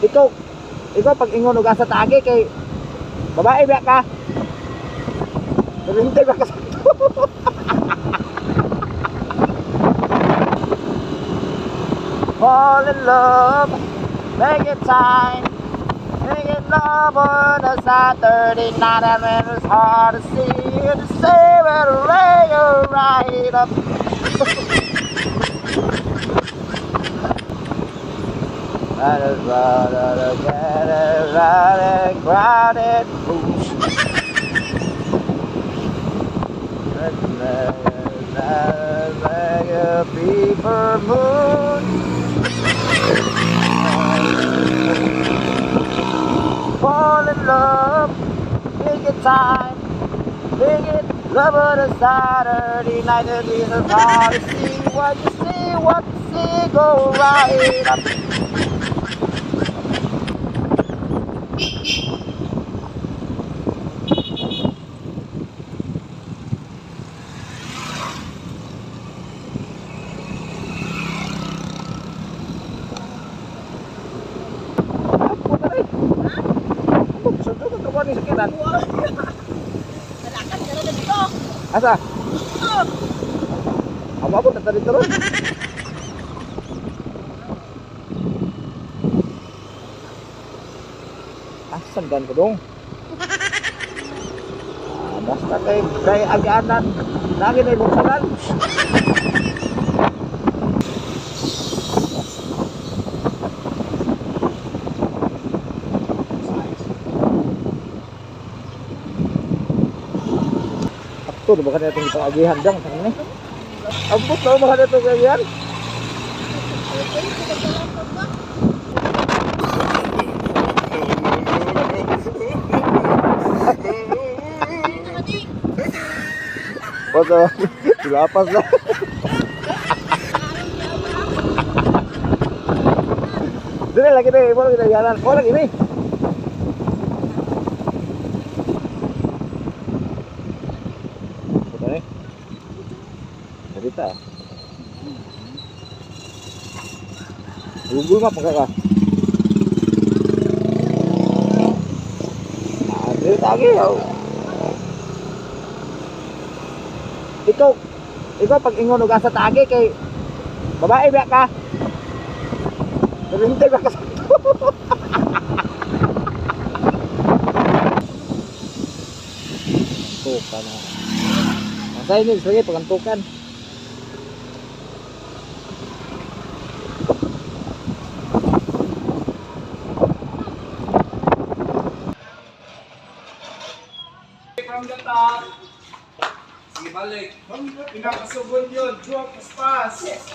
Ikaw, pag ingon og asa taagi kay babae ba ka? Nalintay ba ka sa to? Fall in love, make it time. Make it love on a Saturday night and when it's hard to see you to say where to lay your right up. That is right, crowded like a paper moon. Fall in love, make it time, make it love on a Saturday night and it's hard to see what you see, what you see, go right up. Ni sakitan. Dalakan ka na dito. Asa? Dito. Apa na tadi terus? Asan gan ko dong? Basta kay agianan. Lagi na ibuksalan. Tuh, bakal datang ke agihan dong ini. Ampun, tahu bakal datang ke agihan. Foto, dilapas lah. Dili lagi deh, baru kita jalan. Oh, lagi ini. Cerita. Google map enggak kah? Ada lagi ya. Ikaw pag ingon og asa taagi kay babae ba ka? Nalintay ba ka sa to? Tukan na. Masay ni sige pagantukan. From the top. Sige, balik. Pinakasugod yun. Drop, paspas. Yes.